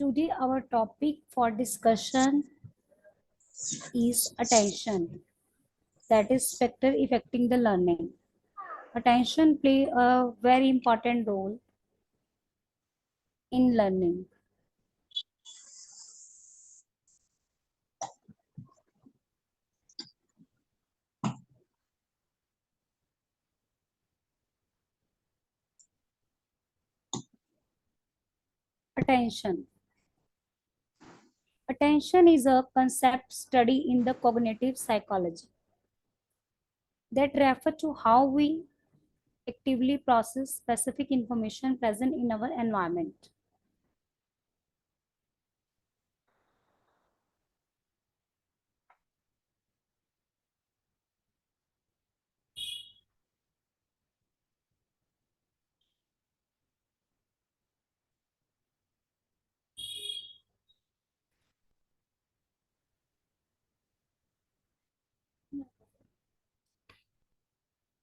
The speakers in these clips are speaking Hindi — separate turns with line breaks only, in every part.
Today our topic for discussion is attention, that is factor affecting the learning. Attention play a very important role in learning. Attention. Attention is a concept study in the cognitive psychology that refer to how we actively process specific information present in our environment.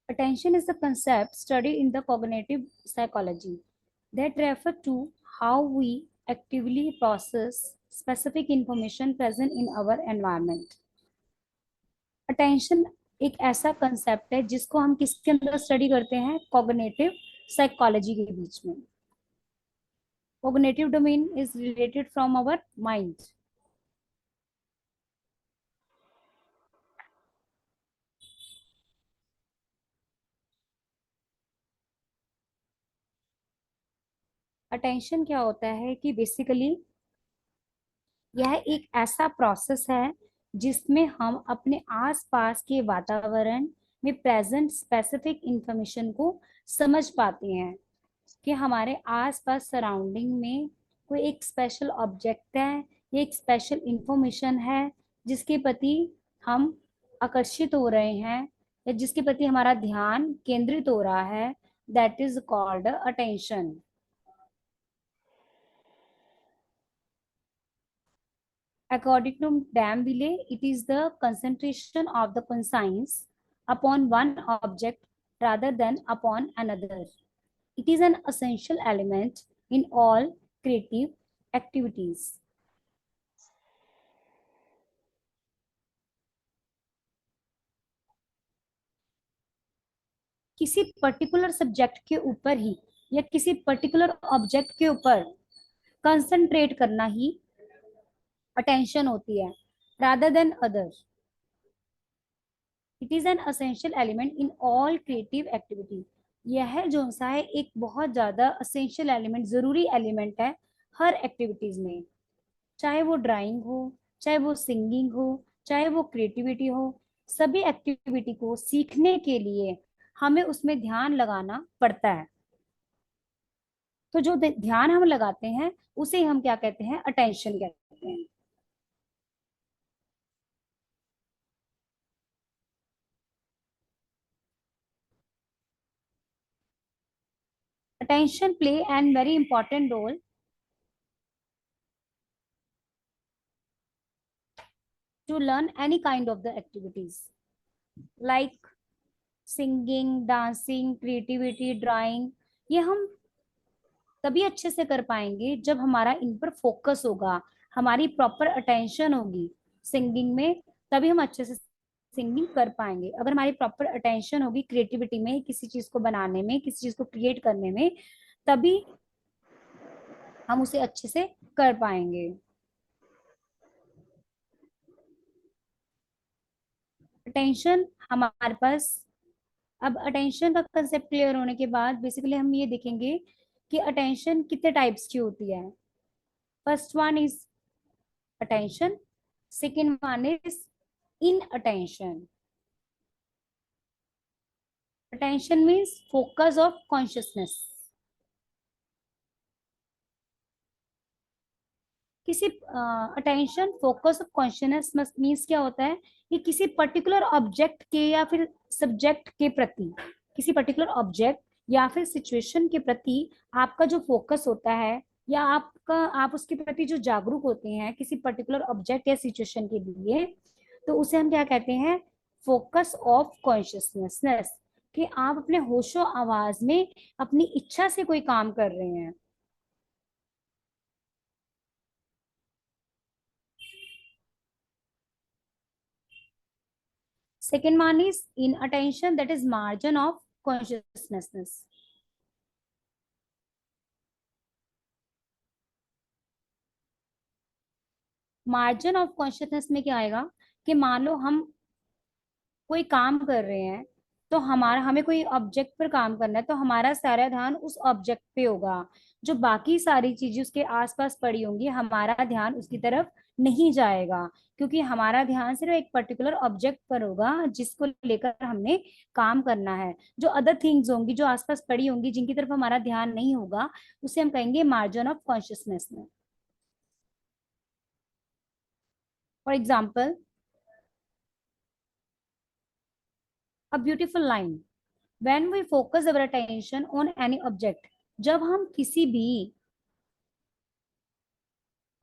Attention is a concept studied in the cognitive psychology that refer to how we actively process specific information present in our environment. Attention एक ऐसा कंसेप्ट है जिसको हम किसके अंदर स्टडी करते हैं, कॉग्निटिव साइकोलॉजी के बीच में. Cognitive domain is related from our mind. Attention क्या होता है कि बेसिकली यह एक ऐसा प्रोसेस है जिसमें हम अपने आसपास के वातावरण में प्रेजेंट स्पेसिफिक इंफॉर्मेशन को समझ पाते हैं कि हमारे आसपास सराउंडिंग में कोई एक स्पेशल ऑब्जेक्ट है या एक स्पेशल इंफॉर्मेशन है जिसके प्रति हम आकर्षित हो रहे हैं या जिसके प्रति हमारा ध्यान केंद्रित हो रहा है. That is called attention. According to Damville, it is the concentration of the conscience upon one object rather than upon another. It is an essential element in all creative activities. किसी पर्टिकुलर सब्जेक्ट के ऊपर ही या किसी पर्टिकुलर ऑब्जेक्ट के ऊपर कंसंट्रेट करना ही अटेंशन होती है, rather than other. It is an essential element in all creative activity. यह जो सा है एक बहुत ज्यादा असेंशियल एलिमेंट, जरूरी एलिमेंट है हर एक्टिविटीज में. चाहे वो ड्राइंग हो, चाहे वो सिंगिंग हो, चाहे वो क्रिएटिविटी हो, सभी एक्टिविटी को सीखने के लिए हमें उसमें ध्यान लगाना पड़ता है. तो जो ध्यान हम लगाते हैं उसे हम क्या कहते हैं, अटेंशन कहते हैं. Attention play an very important role to learn any kind of the activities like singing, dancing, creativity, drawing. ये हम तभी अच्छे से कर पाएंगे जब हमारा इन पर फोकस होगा, हमारी प्रॉपर अटेंशन होगी सिंगिंग में, तभी हम अच्छे से सिंगिंग कर पाएंगे. अगर हमारी प्रॉपर अटेंशन होगी क्रिएटिविटी में, किसी चीज को बनाने में, किसी चीज को क्रिएट करने में, तभी हम उसे अच्छे से कर पाएंगे. अटेंशन हमारे पास, अब अटेंशन का कंसेप्ट क्लियर होने के बाद बेसिकली हम ये देखेंगे कि अटेंशन कितने टाइप्स की होती है. First one is attention, second one is inattention. Attention means focus of consciousness. किसी attention focus of consciousness means क्या होता है कि किसी पर्टिकुलर ऑब्जेक्ट के या फिर सब्जेक्ट के प्रति, किसी पर्टिकुलर ऑब्जेक्ट या फिर सिचुएशन के प्रति आपका जो फोकस होता है या आप उसके प्रति जो जागरूक होते हैं किसी पर्टिकुलर ऑब्जेक्ट या सिचुएशन के लिए, तो उसे हम क्या कहते हैं, फोकस ऑफ कॉन्शियसनेस. कि आप अपने होशो आवाज में अपनी इच्छा से कोई काम कर रहे हैं. Second one is inattention, that is margin of consciousness. Margin of consciousness में क्या आएगा कि मान लो हम कोई काम कर रहे हैं, तो हमारा हमें कोई ऑब्जेक्ट पर काम करना है, तो हमारा सारा ध्यान उस ऑब्जेक्ट पे होगा। जो बाकी सारी चीजें उसके आसपास पड़ी होंगी, हमारा ध्यान उसकी तरफ नहीं जाएगा, क्योंकि हमारा ध्यान सिर्फ एक पर्टिकुलर ऑब्जेक्ट पर होगा जिसको लेकर हमने काम करना है। जो अदर थिंग्स होंगी, जो आसपास पड़ी होंगी, जिनकी तरफ हमारा ध्यान नहीं होगा, उसे हम कहेंगे मार्जिन ऑफ कॉन्शियसनेस में। For example, a beautiful line, when we focus our attention on any object, जब हम किसी भी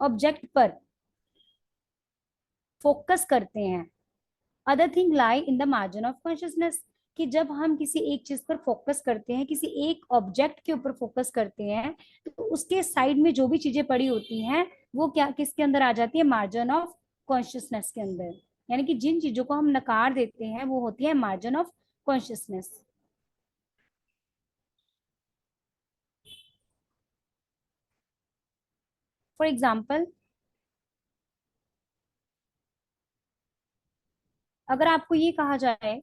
ऑब्जेक्ट पर फोकस करते हैं, other thing lie in the margin of consciousness, कि जब हम किसी एक चीज पर फोकस करते हैं, किसी एक ऑब्जेक्ट के ऊपर फोकस करते हैं, तो उसके साइड में जो भी चीजें पड़ी होती हैं, वो क्या किसके अंदर आ जाती है, मार्जिन ऑफ कॉन्शियसनेस के अंदर। यानी कि जिन चीजों को हम नकार देते हैं वो होती है margin of consciousness. For example, अगर आपको ये कहा जाए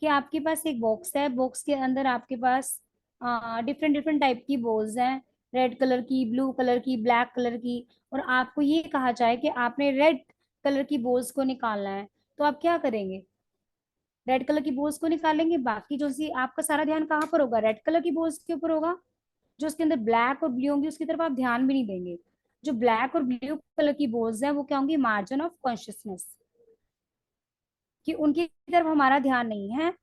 कि आपके पास एक बॉक्स है, बॉक्स के अंदर आपके पास डिफरेंट डिफरेंट टाइप की बॉल्स हैं, रेड कलर की, ब्लू कलर की, ब्लैक कलर की, और आपको ये कहा जाए कि आपने रेड कलर की बॉल्स को निकालना है, तो आप क्या करेंगे, रेड कलर की बॉल्स को निकालेंगे। बाकी जो सी आपका सारा ध्यान कहाँ पर होगा, रेड कलर की बॉल्स के ऊपर होगा। जो उसके अंदर ब्लैक और ब्लू होंगी उसकी तरफ आप ध्यान भी नहीं देंगे। जो ब्लैक और ब्लू कलर की बॉल्स हैं वो क्या होंगी, मार्जिन ऑफ कॉन्शियसनेस, कि उनकी तरफ हमारा ध्यान नहीं है।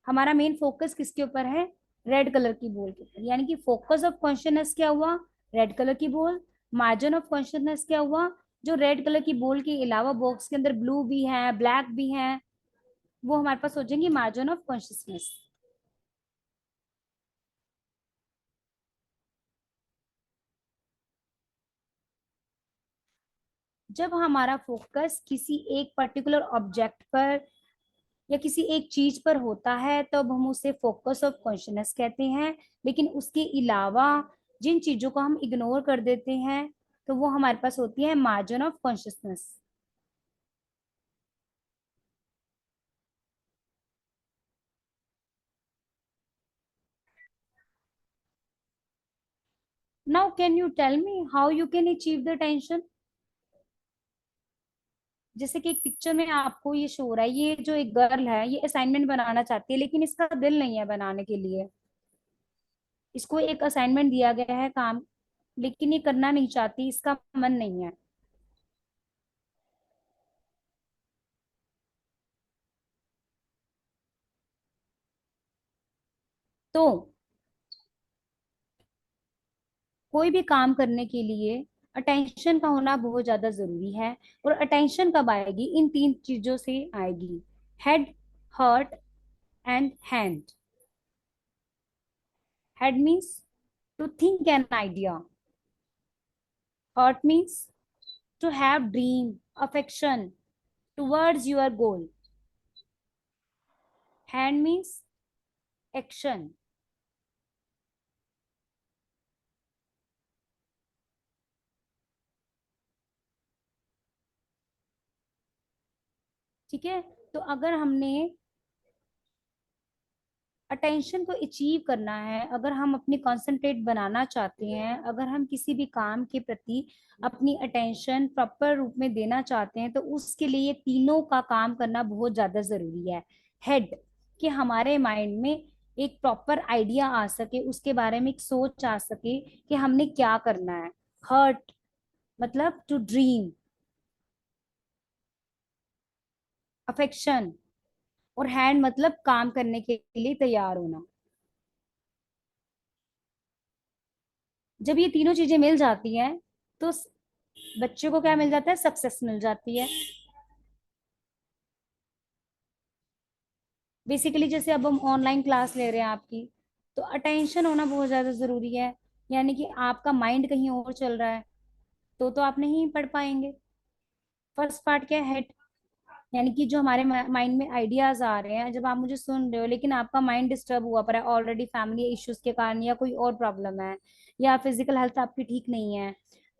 हमारा मेन फोकस किसके ऊपर है, रेड कलर की बॉल के ऊपर। यानी कि फोकस ऑफ कॉन्शियसनेस क्या हुआ, रेड कलर की बॉल। मार्जिन ऑफ कॉन्शियसनेस क्या हुआ, जो रेड कलर की बॉल के अलावा बॉक्स के अंदर ब्लू भी है, ब्लैक भी है, वो हमारे पास हो जाएंगे मार्जिन ऑफ कॉन्शियसनेस। जब हमारा फोकस किसी एक पर्टिकुलर ऑब्जेक्ट पर या किसी एक चीज पर होता है, तब हम उसे फोकस ऑफ कॉन्शियसनेस कहते हैं। लेकिन उसके अलावा जिन चीजों को हम इग्नोर कर देते हैं, तो वो हमारे पास होती है margin of consciousness. Now can you tell me how you can achieve the tension. जैसे कि एक पिक्चर में आपको ये शो हो रहा है, ये जो एक गर्ल है ये असाइनमेंट बनाना चाहती है, लेकिन इसका दिल नहीं है बनाने के लिए। इसको एक असाइनमेंट दिया गया है काम, लेकिन ये करना नहीं चाहती, इसका मन नहीं है। तो कोई भी काम करने के लिए अटेंशन का होना बहुत ज्यादा जरूरी है। और अटेंशन कब आएगी, इन तीन चीजों से आएगी, head, heart and hand. Head means to think an idea, heart means to have dream, affection towards your goal, hand means action. ठीक है, तो अगर हमने अटेंशन को अचीव करना है, अगर हम अपनी कंसंट्रेट बनाना चाहते हैं, अगर हम किसी भी काम के प्रति अपनी अटेंशन प्रॉपर रूप में देना चाहते हैं, तो उसके लिए ये तीनों का काम करना बहुत ज्यादा जरूरी है। हेड, कि हमारे माइंड में एक प्रॉपर आइडिया आ सके, उसके बारे में एक सोच आ सके कि हमने क्या करना है। हर्ट मतलब टू ड्रीम, अफेक्शन, और हैंड मतलब काम करने के लिए तैयार होना। जब ये तीनों चीजें मिल जाती हैं, तो बच्चे को क्या मिल जाता है, सक्सेस मिल जाती है। बेसिकली जैसे अब हम ऑनलाइन क्लास ले रहे हैं आपकी, तो अटेंशन होना बहुत ज्यादा जरूरी है। यानी कि आपका माइंड कहीं और चल रहा है, तो आप नहीं पढ़ पाएंगे। फर्स्ट पार्ट क्या है, हेड। यानी कि जो हमारे माइंड में आइडियाज आ रहे हैं, जब आप मुझे सुन रहे हो लेकिन आपका माइंड डिस्टर्ब हुआ पड़ा है ऑलरेडी फैमिली इश्यूज के कारण, या कोई और प्रॉब्लम है, या फिजिकल हेल्थ आपकी ठीक नहीं है,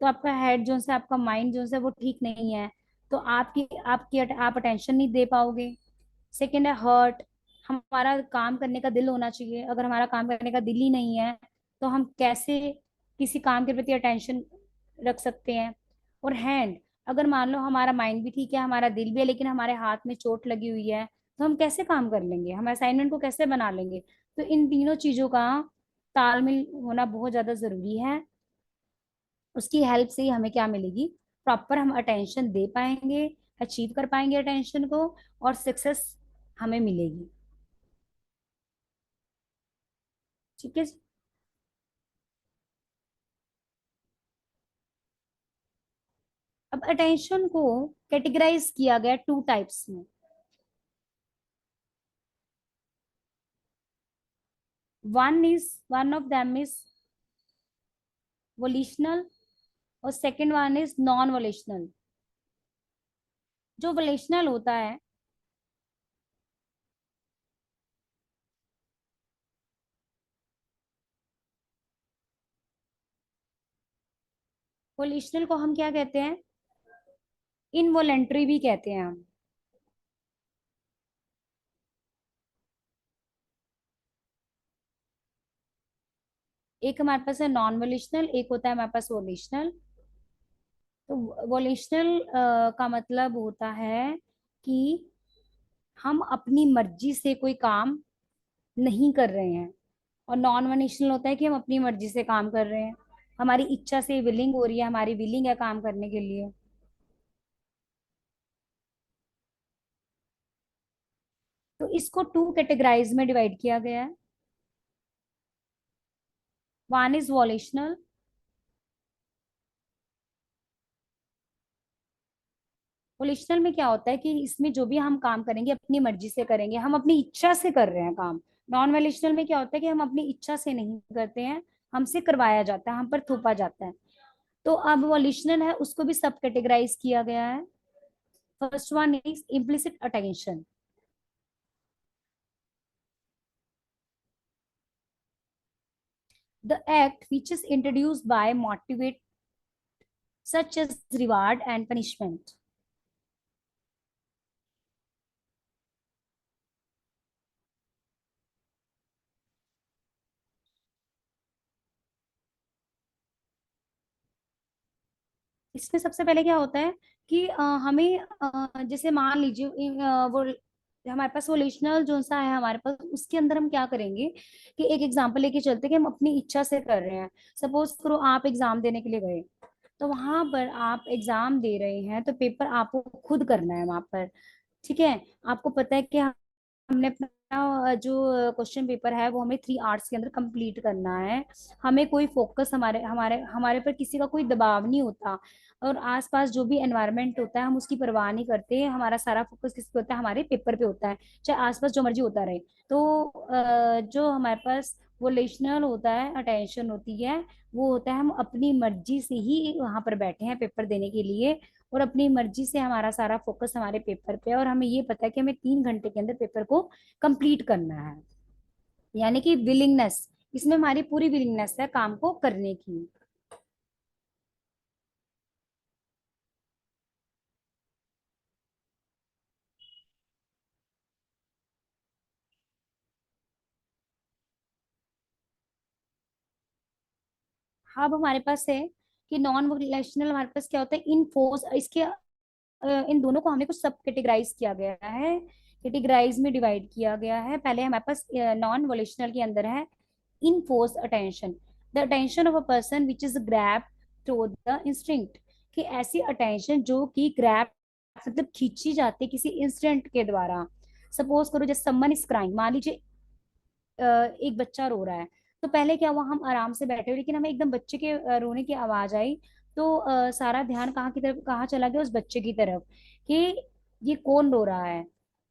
तो आपका हेड जो है, आपका माइंड जो है वो ठीक नहीं है, तो आप अटेंशन नहीं दे पाओगे। सेकेंड है हर्ट। हमारा काम करने का दिल होना चाहिए, अगर हमारा काम करने का दिल ही नहीं है तो हम कैसे किसी काम के प्रति अटेंशन रख सकते हैं। और हैंड, अगर मान लो हमारा माइंड भी ठीक है, हमारा दिल भी है, लेकिन हमारे हाथ में चोट लगी हुई है, तो हम कैसे काम कर लेंगे, हम असाइनमेंट को कैसे बना लेंगे। तो इन तीनों चीजों का तालमेल होना बहुत ज्यादा जरूरी है। उसकी हेल्प से ही हमें क्या मिलेगी, प्रॉपर हम अटेंशन दे पाएंगे, अचीव कर पाएंगे अटेंशन को, और सक्सेस हमें मिलेगी। ठीक है। अब अटेंशन को कैटेगराइज किया गया टू टाइप्स में। वन ऑफ देम इज वोलिशनल, और सेकंड वन इज नॉन वोलिशनल। जो वोलिशनल होता है, वोलिशनल को हम क्या कहते हैं, इनवॉलेंट्री भी कहते हैं हम। एक हमारे पास है नॉन वोलिशनल, एक होता है हमारे पास वोलिशनल। तो वोलिशनल का मतलब होता है कि हम अपनी मर्जी से कोई काम नहीं कर रहे हैं, और नॉन वोलिशनल होता है कि हम अपनी मर्जी से काम कर रहे हैं, हमारी इच्छा से विलिंग हो रही है, हमारी विलिंग है काम करने के लिए। तो इसको टू कैटेगराइज में डिवाइड किया गया है। One is वॉलेशनल। वॉलेशनल में क्या होता है कि इसमें जो भी हम काम करेंगे अपनी मर्जी से करेंगे, हम अपनी इच्छा से कर रहे हैं काम। नॉन वॉलेशनल में क्या होता है कि हम अपनी इच्छा से नहीं करते हैं, हमसे करवाया जाता है, हम पर थोपा जाता है। तो अब वॉलेशनल है, उसको भी सब कैटेगराइज किया गया है। First one is implicit attention. The act which is introduced by motivate such as reward and punishment. इसमें सबसे पहले क्या होता है कि हमें जैसे मान लीजिए वो हमारे पास वो रिलेशनल जो सा है हमारे पास, उसके अंदर हम क्या करेंगे कि एक एग्जांपल लेके चलते हैं कि हम अपनी इच्छा से कर रहे हैं। सपोज करो आप एग्जाम देने के लिए गए, तो वहां पर आप एग्जाम दे रहे हैं, तो पेपर आपको खुद करना है वहां पर। ठीक है। आपको पता है कि हमने अपना जो क्वेश्चन पेपर है वो हमें 3 आवर्स के अंदर कंप्लीट करना है। हमें कोई फोकस, हमारे हमारे हमारे पर किसी का कोई दबाव नहीं होता, और आसपास जो भी एनवायरनमेंट होता है हम उसकी परवाह नहीं करते, हमारा सारा फोकस किस पे होता है, हमारे पेपर पे होता है, चाहे आसपास जो मर्जी होता रहे। तो जो हमारे पास वो लेशनल होता है, अटेंशन होती है, वो होता है हम अपनी मर्जी से ही वहां पर बैठे हैं पेपर देने के लिए, और अपनी मर्जी से हमारा सारा फोकस हमारे पेपर पे है, और हमें ये पता है कि हमें 3 घंटे के अंदर पेपर को कंप्लीट करना है। यानी कि विलिंगनेस, इसमें हमारी पूरी विलिंगनेस है काम को करने की। अब हमारे पास है कि नॉन वोलेशनल, हमारे पास क्या होता है इन फोर्स, इसके इन दोनों को हमने कुछ सब कैटेगराइज किया गया है, कैटेगराइज में डिवाइड किया गया है। पहले हमारे पास नॉन वोलेशनल के अंदर है in force attention, the attention of a person which is grab to the instinct. कि ऐसी अटेंशन जो कि ग्रैब मतलब खींची जाती है किसी इंस्टेंट के द्वारा। सपोज करो जैसे समवन इज क्राइंग, मान लीजिए एक बच्चा रो रहा है, तो पहले क्या हुआ, हम आराम से बैठे हुए, लेकिन हमें एकदम बच्चे के रोने की आवाज आई, तो सारा ध्यान कहाँ की तरफ, कहाँ चला गया, उस बच्चे की तरफ कि ये कौन रो रहा है।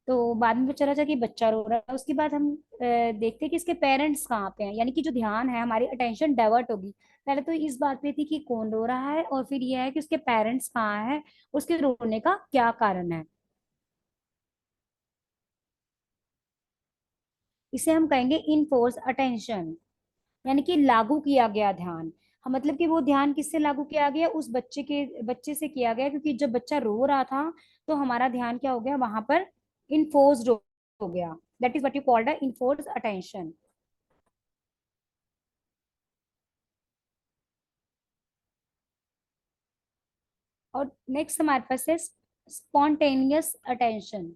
तो बाद में पता चला कि बच्चा रो रहा है। उसके बाद हम देखते हैं कि इसके पेरेंट्स कहाँ पे हैं, यानी कि जो ध्यान है, हमारी अटेंशन डाइवर्ट होगी। पहले तो इस बात पे थी कि कौन रो रहा है, और फिर यह है कि उसके पेरेंट्स कहाँ है, उसके रोने का क्या कारण है। इसे हम कहेंगे इनफोर्स अटेंशन, यानी कि लागू किया गया ध्यान। मतलब कि वो ध्यान किससे लागू किया गया, उस बच्चे से किया गया, क्योंकि जब बच्चा रो रहा था तो हमारा ध्यान क्या हो गया वहां पर, इनफोर्स्ड हो गया। That is what you called a enforce attention. और नेक्स्ट हमारे पास है स्पॉन्टेनियस अटेंशन,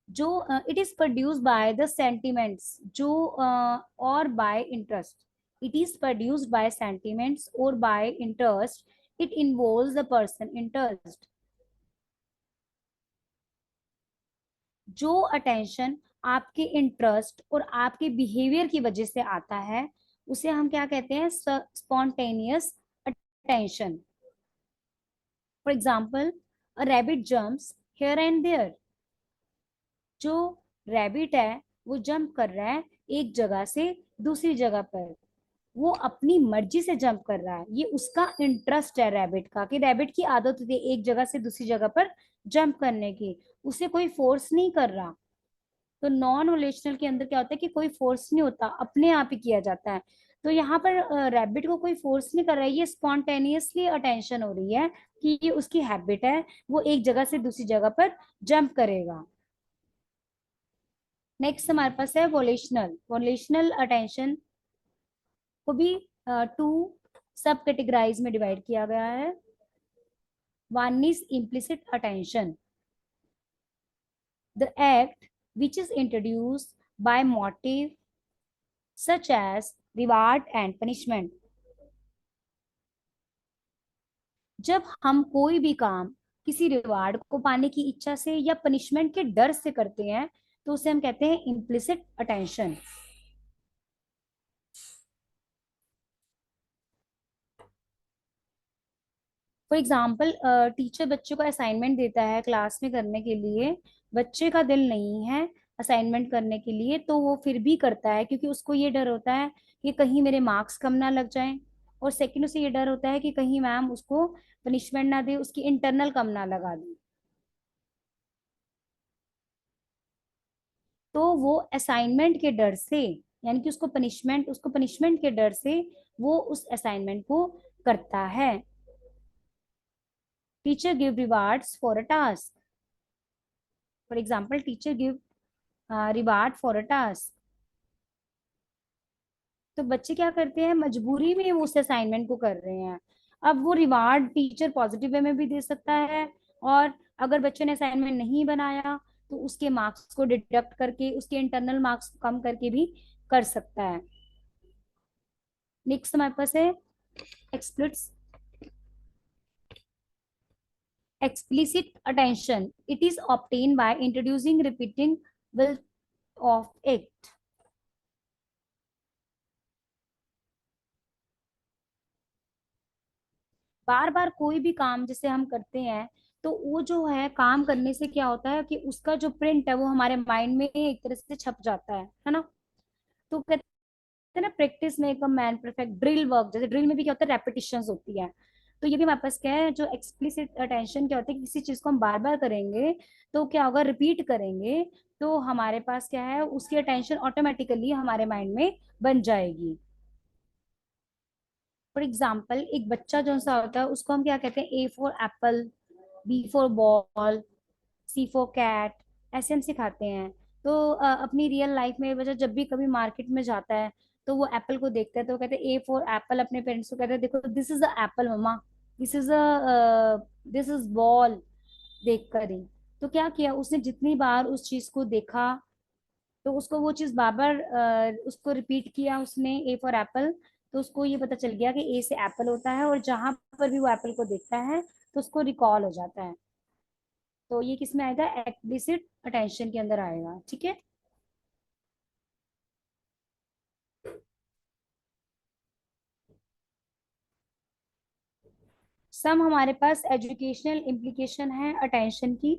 जो it is produced by the sentiments, जो और by interest. It is produced by sentiments और by interest. It involves the person interest. जो अटेंशन आपके इंटरेस्ट और आपके बिहेवियर की वजह से आता है उसे हम क्या कहते हैं, spontaneous attention. For example, a rabbit jumps here and there. जो रैबिट है वो जंप कर रहा है एक जगह से दूसरी जगह पर, वो अपनी मर्जी से जंप कर रहा है, ये उसका इंटरेस्ट है रैबिट का, कि रैबिट की आदत होती है एक जगह से दूसरी जगह पर जंप करने की, उसे कोई फोर्स नहीं कर रहा। तो नॉन रिलेशनल के अंदर क्या होता है कि कोई फोर्स नहीं होता, अपने आप ही किया जाता है। तो यहाँ पर रैबिट को कोई फोर्स नहीं कर रहा है, ये स्पॉन्टेनियसली अटेंशन हो रही है कि ये उसकी हैबिट है, वो एक जगह से दूसरी जगह पर जंप करेगा। नेक्स्ट हमारे पास है वोलेशनल। वोलेशनल अटेंशन को भी टू सब कैटेगराइज में डिवाइड किया गया है। One is implicit attention, the act which is introduced by motive such as reward and punishment। जब हम कोई भी काम किसी रिवार्ड को पाने की इच्छा से या पनिशमेंट के डर से करते हैं तो उसे हम कहते हैं implicit attention. For example, teacher बच्चे को असाइनमेंट देता है क्लास में करने के लिए, बच्चे का दिल नहीं है असाइनमेंट करने के लिए, तो वो फिर भी करता है क्योंकि उसको ये डर होता है कि कहीं मेरे मार्क्स कम ना लग जाएं, और सेकंड उसे ये डर होता है कि कहीं मैम उसको पनिशमेंट ना दे, उसकी इंटरनल कम ना लगा दे। तो वो असाइनमेंट के डर से, यानी कि उसको पनिशमेंट के डर से वो उस असाइनमेंट को करता है। Teacher give rewards for a task. For example, teacher give reward for a task. तो बच्चे क्या करते हैं, मजबूरी में वो उस असाइनमेंट को कर रहे हैं। अब वो रिवार्ड टीचर पॉजिटिव वे में भी दे सकता है, और अगर बच्चे ने असाइनमेंट नहीं बनाया तो उसके मार्क्स को डिडक्ट करके, उसके इंटरनल मार्क्स कम करके भी कर सकता है। नेक्स्ट हमारे पास है एक्सप्लिट्स explicit attention. It is obtained by introducing repeating will of it। बार बार कोई भी काम जैसे हम करते हैं तो वो जो है काम करने से क्या होता है कि उसका जो प्रिंट है वो हमारे माइंड में एक तरह से छप जाता है ना। तो कहते हैं ना, practice make a man perfect. Drill work, जैसे ड्रिल में भी क्या होता है, रेपिटेशंस होती है। तो ये भी हमारे पास क्या है, जो एक्सप्लिसिट अटेंशन क्या होता है कि किसी चीज को हम बार बार करेंगे तो क्या होगा, रिपीट करेंगे तो हमारे पास क्या है, उसकी अटेंशन ऑटोमेटिकली हमारे माइंड में बन जाएगी। फॉर एग्जाम्पल, एक बच्चा जो सा होता है उसको हम क्या कहते हैं, A for apple, B for ball, C for cat, ऐसे हम सिखाते हैं। तो अपनी रियल लाइफ में बच्चा जब भी कभी मार्केट में जाता है तो वो एप्पल को देखता है तो वो कहते हैं ए फॉर एप्पल, अपने पेरेंट्स को कहते हैं देखो दिस इज अ एप्पल मम्मा, this is a this is ball, देख कर ही। तो क्या किया उसने, जितनी बार उस चीज को देखा तो उसको वो चीज बार बार उसको रिपीट किया उसने, ए फॉर एप्पल। तो उसको ये पता चल गया कि ए से एप्पल होता है, और जहां पर भी वो एप्पल को देखता है तो उसको रिकॉल हो जाता है। तो ये किस में आएगा, एक्सप्लिसिट अटेंशन के अंदर आएगा, ठीक है। सम हमारे पास एजुकेशनल इम्प्लीकेशन है अटेंशन की।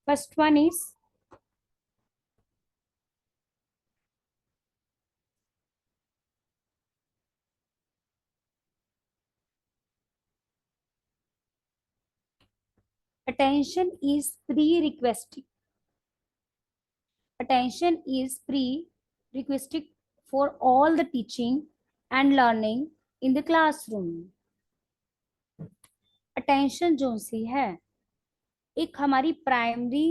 First one is, Attention is prerequisite. Attention is prerequisite for all the teaching and learning in the classroom. Attention जो सी है एक हमारी प्राइमरी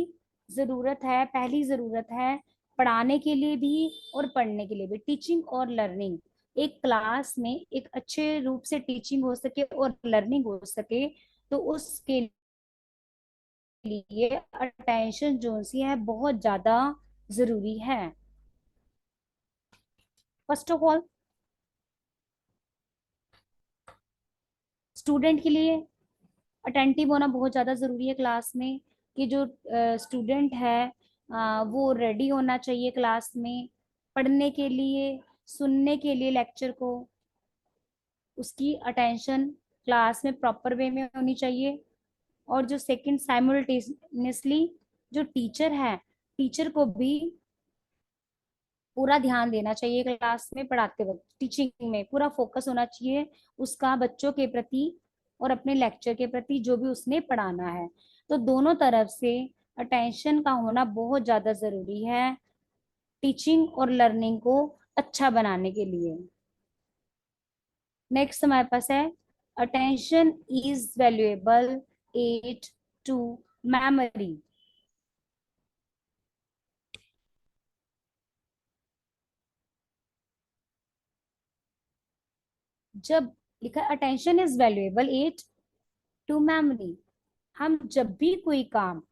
जरूरत है, पहली जरूरत है पढ़ाने के लिए भी और पढ़ने के लिए भी। टीचिंग और लर्निंग, एक क्लास में एक अच्छे रूप से टीचिंग हो सके और लर्निंग हो सके तो उसके लिए अटेंशन जो सी है बहुत ज्यादा जरूरी है। फर्स्ट ऑफ ऑल स्टूडेंट के लिए अटेंटिव होना बहुत ज्यादा जरूरी है क्लास में, कि जो स्टूडेंट है वो रेडी होना चाहिए क्लास में पढ़ने के लिए, सुनने के लिए लेक्चर को। उसकी अटेंशन क्लास में प्रॉपर वे में होनी चाहिए। और जो सेकंड, साइमल्टेनियसली जो टीचर है, टीचर को भी पूरा ध्यान देना चाहिए क्लास में पढ़ाते वक्त। टीचिंग में पूरा फोकस होना चाहिए उसका बच्चों के प्रति और अपने लेक्चर के प्रति जो भी उसने पढ़ाना है। तो दोनों तरफ से अटेंशन का होना बहुत ज्यादा जरूरी है टीचिंग और लर्निंग को अच्छा बनाने के लिए। नेक्स्ट हमारे पास है attention is valuable aid to memory. जब लिखा attention is valuable aid to memory, हम जब भी कोई काम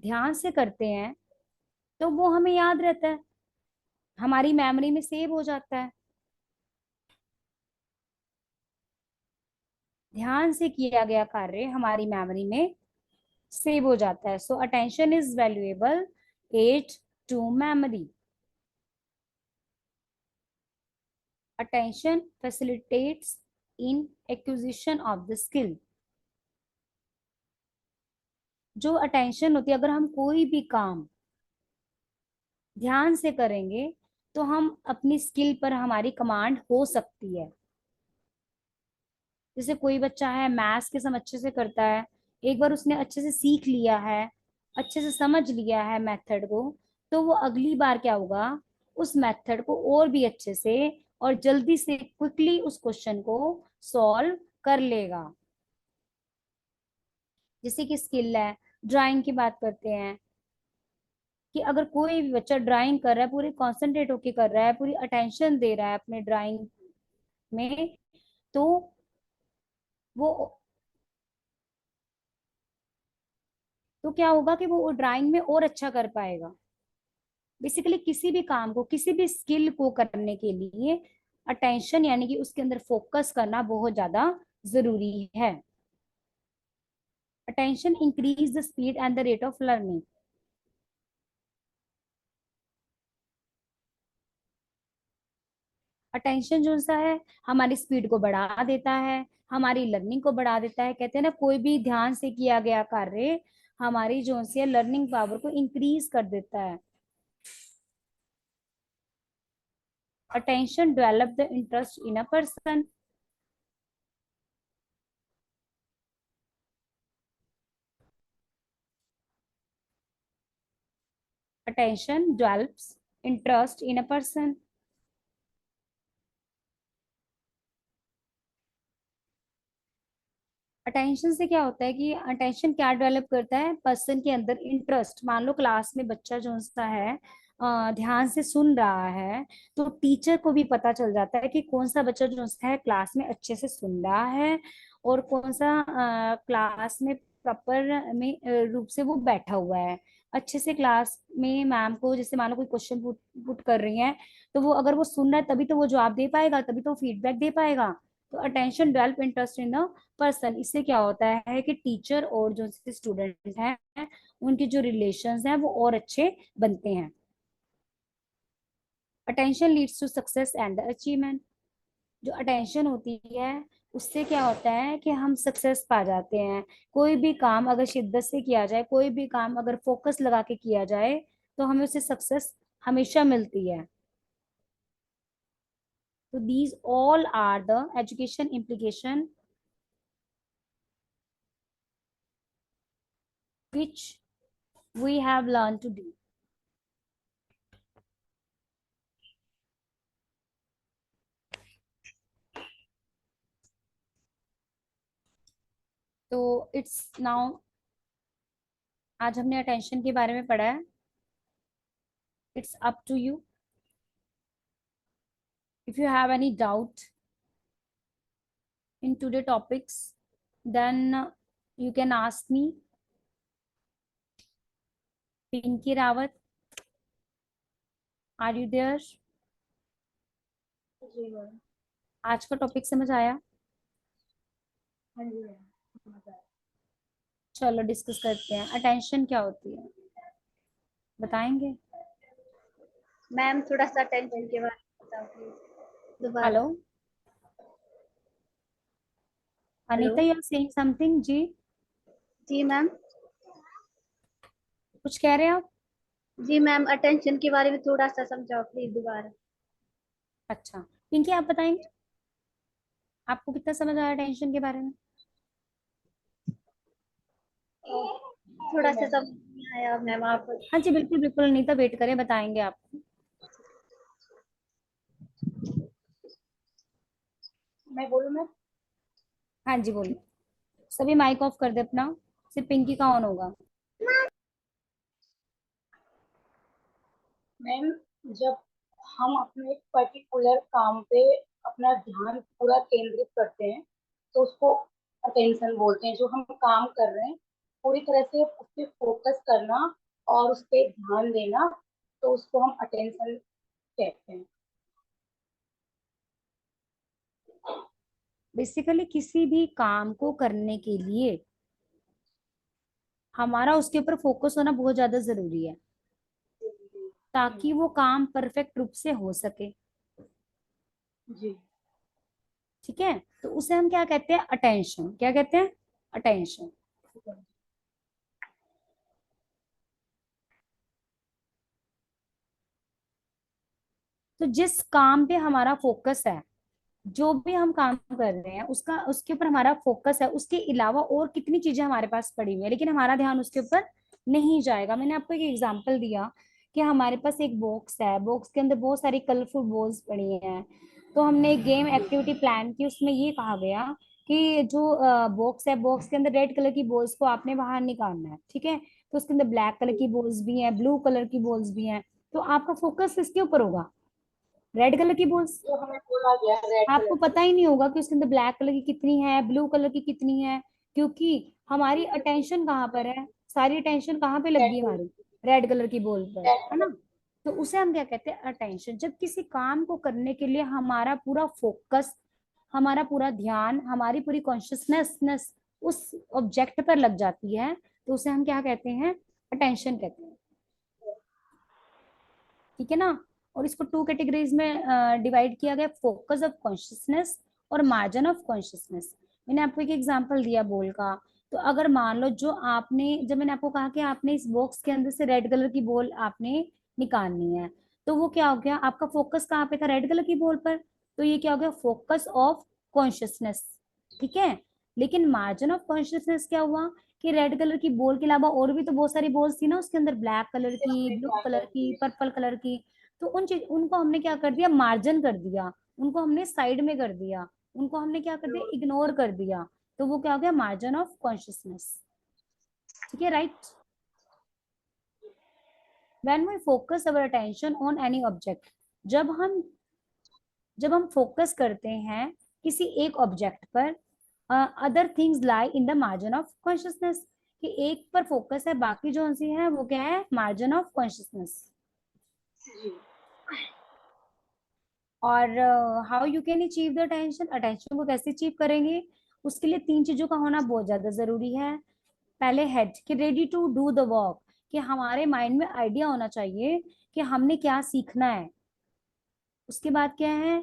ध्यान से करते हैं तो वो हमें याद रहता है, हमारी मेमोरी में सेव हो जाता है। ध्यान से किया गया कार्य हमारी मेमोरी में सेव हो जाता है। So attention is valuable aid to memory. Attention facilitates in acquisition of the skill. जो अटेंशन होती है, अगर हम कोई भी काम ध्यान से करेंगे तो हम अपनी स्किल पर हमारी कमांड हो सकती है। जैसे कोई बच्चा है मैथ्स के सम अच्छे से करता है, एक बार उसने अच्छे से सीख लिया है, अच्छे से समझ लिया है मेथड को, तो वो अगली बार क्या होगा, उस मेथड को और भी अच्छे से और जल्दी से क्विकली उस क्वेश्चन को सॉल्व कर लेगा। जैसे कि स्किल है, ड्राइंग की बात करते हैं, कि अगर कोई भी बच्चा ड्राइंग कर रहा है, पूरी कॉन्सेंट्रेट होके कर रहा है, पूरी अटेंशन दे रहा है अपने ड्राइंग में, तो वो तो क्या होगा कि वो ड्राइंग में और अच्छा कर पाएगा। बेसिकली किसी भी काम को, किसी भी स्किल को करने के लिए अटेंशन यानी कि उसके अंदर फोकस करना बहुत ज्यादा जरूरी है। Attention increase the speed and the rate of learning. Attention जो सा है हमारी स्पीड को बढ़ा देता है, हमारी लर्निंग को बढ़ा देता है। कहते हैं ना, कोई भी ध्यान से किया गया कार्य हमारी जो सी है लर्निंग पावर को इंक्रीज कर देता है। Attention develop the interest in a person. Attention develops interest in a person. Attention से क्या होता है कि अटेंशन क्या डेवलप करता है पर्सन के अंदर, इंटरेस्ट। मान लो क्लास में बच्चा जो सा है ध्यान से सुन रहा है, तो टीचर को भी पता चल जाता है कि कौन सा बच्चा जो सा है क्लास में अच्छे से सुन रहा है और कौन सा क्लास में प्रॉपर में रूप से वो बैठा हुआ है अच्छे से। क्लास में मैम को जैसे मान लो कोई क्वेश्चन पुट पुट कर रही है, तो वो अगर वो सुन रहा है तभी तो वो जवाब दे पाएगा, तभी तो फीडबैक दे पाएगा। तो attention develop interest in the person, इससे क्या होता है कि टीचर और जो स्टूडेंट हैं उनके जो रिलेशंस हैं वो और अच्छे बनते हैं। Attention leads to success and achievement. जो अटेंशन होती है उससे क्या होता है कि हम सक्सेस पा जाते हैं। कोई भी काम अगर शिद्दत से किया जाए, कोई भी काम अगर फोकस लगा के किया जाए, तो हमें उससे सक्सेस हमेशा मिलती है। तो these all are the education implication which we have learned to do. तो इट्स नाउ, आज हमने अटेंशन के बारे में पढ़ा है. It's up to you. If you have any doubt in today topics, then you can ask me. Pinky Rawat, are you there?
जी मैम.
आज का टॉपिक समझ आया?
हाँ जी मैम, समझ आया.
चलो डिस्कस करते हैं. अटेंशन क्या होती है, बताएंगे?
मैम थोड़ा सा टेंशन के बारे में बताओ प्लीज दोबारा.
Hello
hello.
Anita, you are saying something जी?
जी मैम.
कुछ कह रहे हैं आप?
जी मैम, अटेंशन के बारे में थोड़ा सा समझाओ प्लीज दोबारा.
अच्छा, पिंकी आप बताएंगे, आपको कितना समझ आया अटेंशन के बारे में?
थोड़ा सा समझ नहीं आया मैम, आप.
हाँ जी, बिल्कुल बिल्कुल अनीता, वेट करें, बताएंगे आपको.
मैं बोलूँ मैम?
हाँ जी बोलिए. सभी माइक ऑफ कर दे अपना, सिर्फ पिंकी का ऑन होगा.
मैम, जब हम अपने एक पर्टिकुलर काम पे अपना ध्यान पूरा केंद्रित करते हैं तो उसको अटेंशन बोलते हैं. जो हम काम कर रहे हैं पूरी तरह से उस पे फोकस करना और उस पे ध्यान देना, तो उसको हम अटेंशन कहते हैं.
बेसिकली किसी भी काम को करने के लिए हमारा उसके ऊपर फोकस होना बहुत ज्यादा जरूरी है, ताकि वो काम परफेक्ट रूप से हो सके.
जी.
ठीक है, तो उसे हम क्या कहते हैं? अटेंशन. क्या कहते हैं? अटेंशन. तो जिस काम पे हमारा फोकस है, जो भी हम काम कर रहे हैं उसका उसके ऊपर हमारा फोकस है, उसके अलावा और कितनी चीजें हमारे पास पड़ी हुई है, लेकिन हमारा ध्यान उसके ऊपर नहीं जाएगा. मैंने आपको एक एग्जांपल दिया कि हमारे पास एक बॉक्स है, बॉक्स के अंदर बहुत सारी कलरफुल बॉल्स पड़ी हैं. तो हमने एक गेम एक्टिविटी प्लान की, उसमें ये कहा गया कि जो बॉक्स है, बॉक्स के अंदर रेड कलर की बॉल्स को आपने बाहर निकालना है. ठीक है, तो उसके अंदर ब्लैक कलर की बॉल्स भी हैं, ब्लू कलर की बॉल्स भी हैं. तो आपका फोकस किसके ऊपर होगा? रेड कलर की बॉल्स.
जो हमें बोला गया रेड
आपको
कलर
पता ही नहीं होगा कि उसके अंदर ब्लैक कलर की कितनी है, ब्लू कलर की कितनी है, क्योंकि हमारी अटेंशन कहाँ पर है? सारी अटेंशन कहाँ पे लगी
रेड
है
कलर
हमारी? रेड कलर की बॉल पर,
रेड
है ना?
कलर
तो उसे हम क्या कहते हैं? अटेंशन. जब किसी काम को करने के लिए हमारा पूरा फोकस, हमारा पूरा ध्यान, हमारी पूरी कॉन्शियसनेस उस ऑब्जेक्ट पर लग जाती है, तो उसे हम क्या कहते हैं? अटेंशन कहते हैं. ठीक है ना? और इसको टू कैटेगरीज में डिवाइड किया गया, फोकस ऑफ कॉन्शियसनेस और मार्जिन ऑफ कॉन्शियसनेस. मैंने आपको एक एग्जांपल दिया बॉल का. तो अगर मान लो, जो आपने, जब मैंने आपको कहा कि आपने इस बॉक्स के अंदर से रेड कलर की बॉल आपने निकालनी है, तो वो क्या हो गया? आपका फोकस कहाँ पे था? रेड कलर की बॉल पर. तो ये क्या हो गया? Focus of consciousness. ठीक है, लेकिन मार्जिन ऑफ कॉन्शियसनेस क्या हुआ कि रेड कलर की बॉल के अलावा और भी तो बहुत सारी बॉल्स थी ना उसके अंदर, ब्लैक कलर
जो
की,
हमने
ब्लू
क्या
कलर
कर
की,
दिए.
पर्पल कलर की. तो उनको हमने क्या कर दिया? मार्जिन कर दिया. उनको हमने साइड में कर दिया, उनको हमने क्या कर दिया? इग्नोर कर दिया. तो वो क्या हो गया? Margin of consciousness. ठीक है, right? When we focus our attention on any object, जब हम जब हम फोकस करते हैं किसी एक ऑब्जेक्ट पर, other things lie in the margin of consciousness, कि एक पर फोकस है, बाकी जो सी है वो क्या है? Margin of consciousness.
जी.
और how you can achieve the attention? Attention को कैसे अचीव करेंगे? उसके लिए तीन चीजों का होना बहुत ज्यादा जरूरी है. पहले हेड, कि ready to do the work, कि हमारे माइंड में आइडिया होना चाहिए कि हमने क्या सीखना है. उसके बाद क्या है?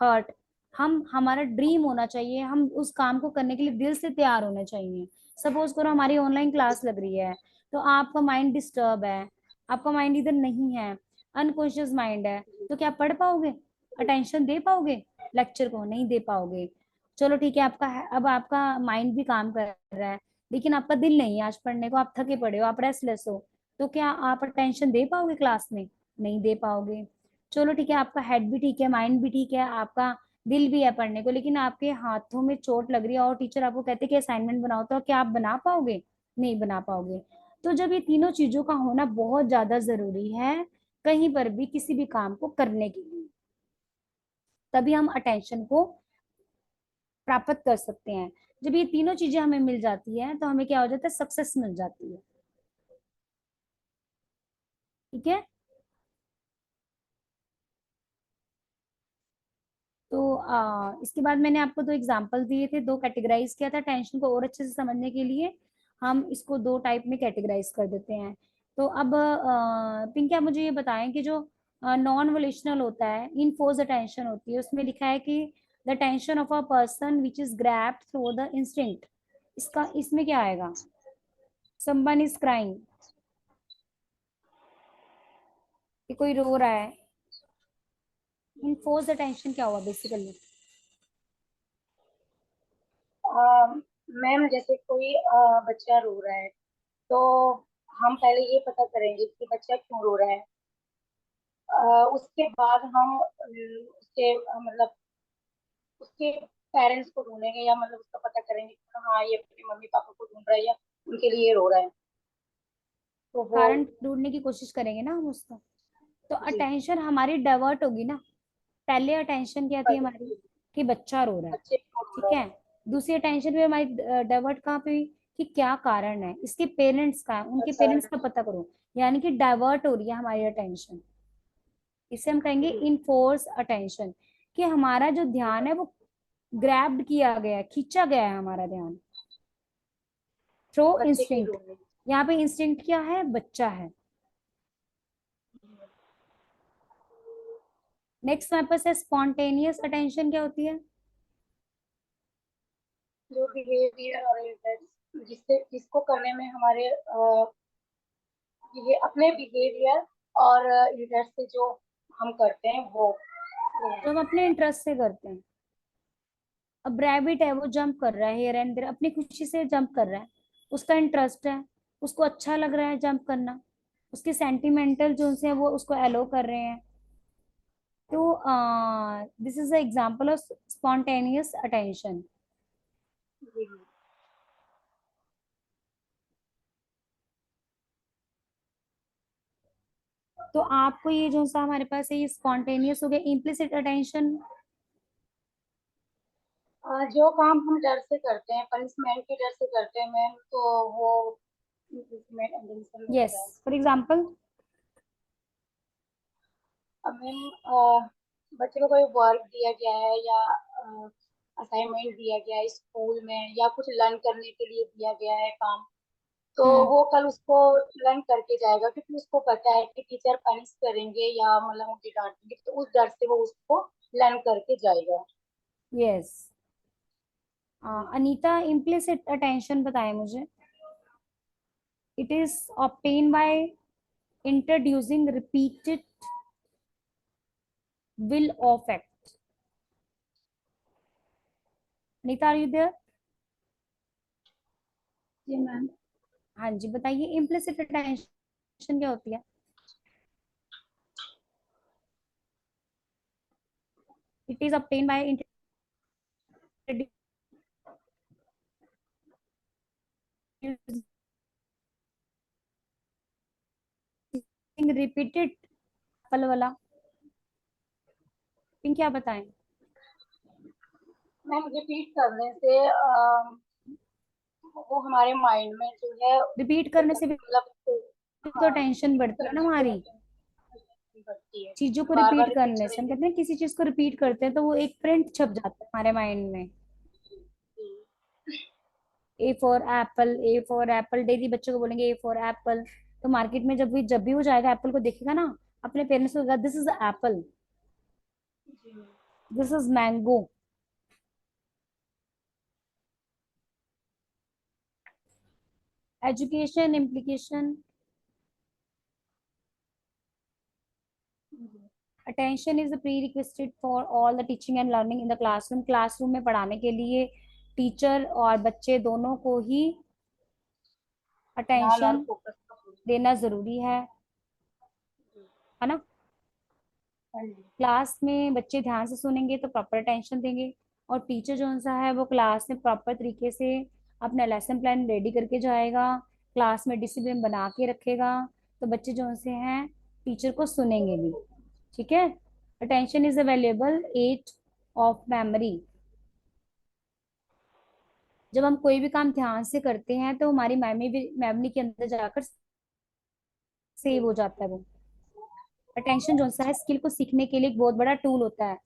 हर्ट, हम, हमारा ड्रीम होना चाहिए, हम उस काम को करने के लिए दिल से तैयार होने चाहिए. सपोज करो हमारी ऑनलाइन क्लास लग रही है, तो आपका माइंड डिस्टर्ब है, आपका माइंड इधर नहीं है, अनकॉन्शियस माइंड है, तो क्या पढ़ पाओगे? अटेंशन दे पाओगे? लेक्चर को नहीं दे पाओगे. चलो ठीक है, आपका अब आपका माइंड भी काम कर रहा है, लेकिन आपका दिल नहीं है आज पढ़ने को, आप थके पड़े हो, आप रेस्टलेस हो, तो क्या आप अटेंशन दे पाओगे क्लास में? नहीं दे पाओगे। चलो ठीक है, आपका हेड भी ठीक है, माइंड भी ठीक है, आपका दिल भी है पढ़ने को, लेकिन आपके हाथों में चोट लग रही है और टीचर आपको कहते हैं कि असाइनमेंट बनाओ, तो क्या आप बना पाओगे? नहीं बना पाओगे। तो जब ये तीनों चीजों का होना बहुत ज्यादा जरूरी है कहीं पर भी किसी भी काम को करने के लिए, तभी हम अटेंशन को प्राप्त कर सकते हैं। जब ये तीनों चीजें हमें मिल जाती है तो हमें क्या हो जाता है, सक्सेस मिल जाती है। ठीक है। तो इसके बाद मैंने आपको दो एग्जांपल दिए थे, दो कैटेगराइज किया था टेंशन को और अच्छे से समझने के लिए। हम इसको दो टाइप में कैटेगराइज कर देते हैं। तो अब पिंकी, आप मुझे ये बताएं कि जो नॉन वोलेशनल होता है, इनफोर्स अटेंशन होती है, उसमें लिखा है कि the tension of a person which is grabbed through the instinct, इसका इसमें क्या आएगा? समवन इज क्राइंग, कि कोई रो रहा है। इनफोर्स अटेंशन क्या हुआ बेसिकली?
मैम जैसे कोई बच्चा रो रहा है, तो हम पहले ये पता करेंगे कि बच्चा क्यों रो रहा है। उसके बाद हम उसके मतलब उसके पेरेंट्स को ढूंढेंगे, या मतलब उसका पता करेंगे कि हाँ ये अपने मम्मी पापा को ढूंढ रहा है या उनके लिए रो रहा है। तो वो
कारण ढूंढने की कोशिश करेंगे ना हम उसका। तो
जी
अटेंशन हमारी डाइवर्ट होगी ना। पहले अटेंशन क्या थी हमारी, कि बच्चा रो रहा है।
बच्चे को ढूंढ
ठीक
रहा
है।
है।
दूसरी अटेंशन भी हमारी डाइवर्ट कहाँ पे हुई, कि क्या कारण है, इसके पेरेंट्स का है, उनके
अच्छा
पेरेंट्स का पता करो। यानी कि डाइवर्ट हो रही है हमारी अटेंशन। इसे हम कहेंगे
जी
इनफोर्स अटेंशन, कि हमारा जो ध्यान है वो ग्रैब्ड किया गया है, खींचा गया है हमारा ध्यान थ्रू
बच्चे की
इंस्टिंक्ट।
ढूंढने।
यहाँ पे इंस्टिंक्ट क्या है? बच्चा है। नेक्स्ट हमारे पास है स्पॉन्टेनियस अटेंशन, क्या होती है?
जो बिहेवियर और इंटरेस्ट जिससे जिसको करने में हमारे ये अपने बिहेवियर और इंटरेस्ट से जो हम करते हैं वो
जो हम अपने इंटरेस्ट से करते हैं। अब रैबिट है, वो जंप कर रहा है हियर एंड देयर, अपनी खुशी से जंप कर रहा है, उसका इंटरेस्ट है, उसको अच्छा लग रहा है जंप करना, उसके सेंटिमेंटल जो है वो उसको एलो कर रहे हैं। तो this is the example of spontaneous attention.
जी
तो आपको ये जो सा हमारे पास है, ये स्पॉन्टेनियस हो गया। इम्प्लिसिट अटेंशन,
जो काम हम डर से करते हैं, पनिशमेंट के डर से करते हैं मैम, तो वो इसमें एंडेंसन में हो
यस,
रहा है।
For example.
अब मैम बच्चे को कोई वर्क दिया गया है या असाइनमेंट दिया गया है स्कूल में, या कुछ लर्न करने के लिए दिया गया है काम, तो
हम्म।
वो कल उसको लर्न करके जाएगा, क्योंकि उसको पता है कि टीचर पनिश करेंगे या मतलब मुझे डांटेंगे, तो उस डर से वो उसको लर्न करके जाएगा।
यस। अनीता, इम्प्लिसिट अटेंशन बताएं मुझे। It is obtain by introducing repeated will of act. Anita, are you there?
जी मैम।
हाँ जी, बताइए इम्प्लिसिट अटेंशन क्या होती है? It is obtained by introducing repeated, पल वाला। पिंक, क्या बताएं?
मैम रिपीट करने से वो हमारे माइंड में जो है
रिपीट करने से भी
मतलब
तो
हाँ
टेंशन
रिपीट
बढ़ती है ना
करने से
हमारी।
attention बढ़ती है।
चीजों को
बार बार
रिपीट
रिपीट
करने से, हम
करेंगे।
कहते हैं किसी चीज को रिपीट करते हैं तो वो एक प्रिंट छप जाता है हमारे माइंड में। ए for Apple, A for Apple, daily बच्चों को बोलेंगे ए फॉर एप्पल, तो मार्केट में जब भी वो जाएगा एप्पल को देखेगा ना, अपने पेरेंट्स को कहेगा this is Apple, this is mango. Education implication, attention is a pre requested for all the teaching and learning in the classroom. Classroom में पढ़ाने के लिए टीचर और बच्चे दोनों को ही
ध्यान और
अटेंशन
फोकस का पूरी।
देना जरूरी है ना।
हाँ जी।
क्लास में बच्चे ध्यान से सुनेंगे तो प्रॉपर अटेंशन देंगे, और टीचर जो सा है वो क्लास में प्रॉपर तरीके से अपना लेसन प्लान रेडी करके जाएगा, क्लास में डिसिप्लिन बना के रखेगा, तो बच्चे जो से हैं टीचर को सुनेंगे भी। ठीक है। Attention is a valuable aid of memory. जब हम कोई भी काम ध्यान से करते हैं तो हमारी मेमोरी के अंदर जाकर सेव हो जाता है वो। अटेंशन जो सा है स्किल को सीखने के लिए एक बहुत बड़ा टूल होता है।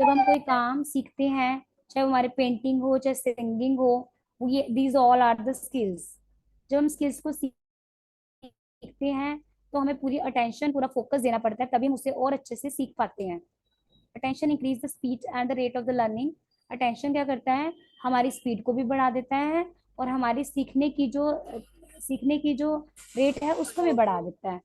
जब हम कोई काम सीखते हैं, चाहे वो हमारे पेंटिंग हो चाहे सिंगिंग हो, वो ये these all are the skills. जब हम स्किल्स को सीखते हैं तो हमें पूरी अटेंशन पूरा फोकस देना पड़ता है, तभी हम उसे और अच्छे से सीख पाते हैं। Attention increase the speed and the rate of the learning. Attention क्या करता है, हमारी स्पीड को भी बढ़ा देता है, और हमारी सीखने की जो रेट है उसको भी बढ़ा देता है।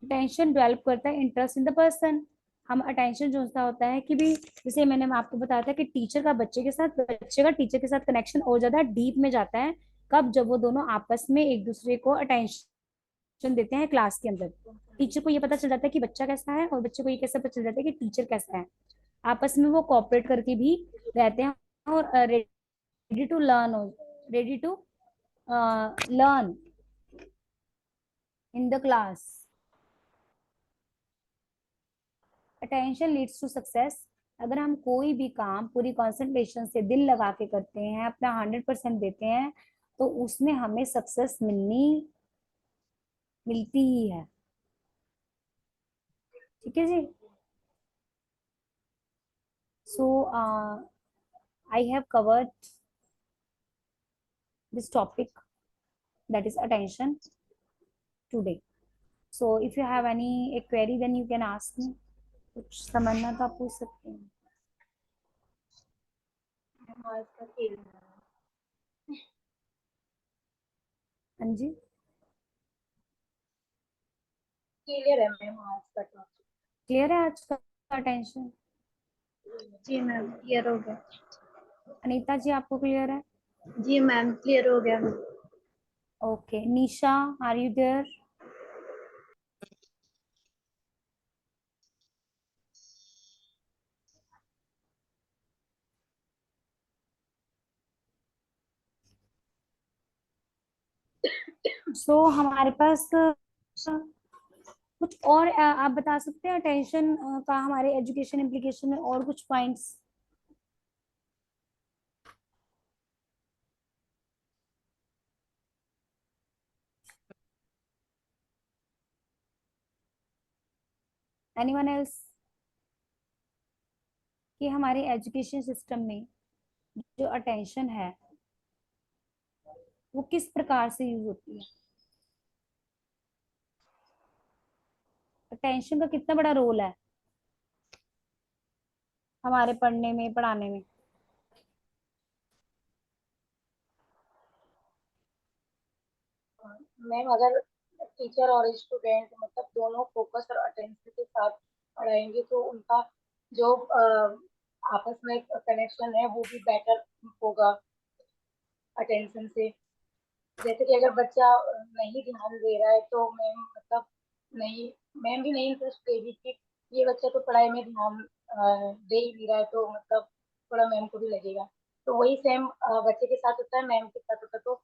अटेंशन डेवलप करता है इंटरेस्ट इन द पर्सन। हम अटेंशन जो सा होता है कि भी, जैसे मैंने आपको बताया था कि टीचर का टीचर के साथ कनेक्शन और ज्यादा डीप में जाता है। कब, जब वो दोनों आपस में एक दूसरे को अटेंशन देते हैं क्लास के अंदर। टीचर को ये पता चल जाता है कि बच्चा कैसा है, और बच्चे को ये कैसे पता चल जाता है कि टीचर कैसा है। आपस में वो कोऑपरेट करके भी रहते हैं, और ready to learn ready to learn in the class. Attention leads to success. अगर हम कोई भी काम पूरी कंसंट्रेशन से दिल लगा के करते हैं, अपना 100% देते हैं, तो उसमें हमें सक्सेस मिलती ही है। ठीक है जी। So I have covered this topic, that is attention today. So if you have any a query, then you can ask me. कुछ समझना तो आप पूछ सकते हैं।
आज का खेल
हाँ जी।
क्लियर है मैम आज का टॉपिक।
क्लियर है आज का अटेंशन।
जी मैम क्लियर हो गया।
अनीता जी आपको क्लियर है?
जी मैम क्लियर हो गया।
Okay, Nisha, are you there? So हमारे पास कुछ और आप बता सकते हैं अटेंशन का हमारे एजुकेशन इम्प्लीकेशन में और कुछ पॉइंट्स? Anyone else? कि हमारे एजुकेशन सिस्टम में जो अटेंशन है वो किस प्रकार से यूज होती है? अटेंशन का कितना बड़ा रोल है हमारे पढ़ने में, पढ़ाने में?
मैम अगर टीचर और स्टूडेंट मतलब दोनों फोकस और अटेंशन के साथ पढ़ाएंगे तो उनका जो आपस में कनेक्शन है वो भी बेटर होगा अटेंशन से। जैसे कि अगर बच्चा नहीं ध्यान दे रहा है तो मैम मतलब नहीं, मैम भी नहीं इंटरेस्ट देगी कि ये बच्चा तो पढ़ाई में ध्यान दे ही नहीं रहा है, तो मतलब थोड़ा मैम को भी लगेगा। तो वही सेम बच्चे के साथ होता है, मैम के साथ होता है। तो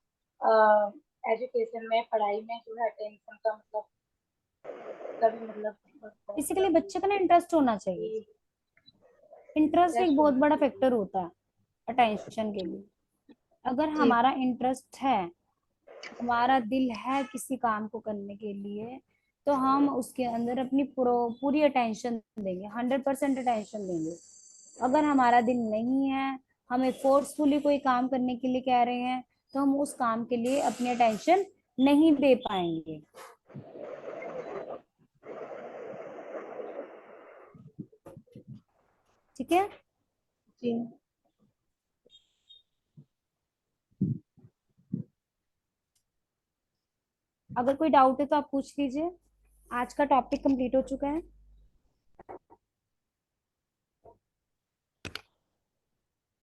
एजुकेशन में पढ़ाई में जो है अटेंशन का मतलब तभी मतलब
बेसिकली बच्चे का ना इंटरेस्ट होना चाहिए। इंटरेस्ट एक
इंटरेस्ट
बहुत
होना
बड़ा
चाहिए।
फैक्टर होता है अटेंशन के लिए। अगर
जी
हमारा इंटरेस्ट है, हमारा दिल है किसी काम को करने के लिए, तो हम उसके अंदर अपनी पूरी अटेंशन देंगे, 100% अटेंशन देंगे। अगर हमारा दिल नहीं है, हमें फोर्सफुली कोई काम करने के लिए कह रहे हैं, तो हम उस काम के लिए अपनी अटेंशन नहीं दे पाएंगे। ठीक है।
जी
अगर कोई डाउट है तो आप पूछ लीजिए। आज का टॉपिक कंप्लीट हो चुका है।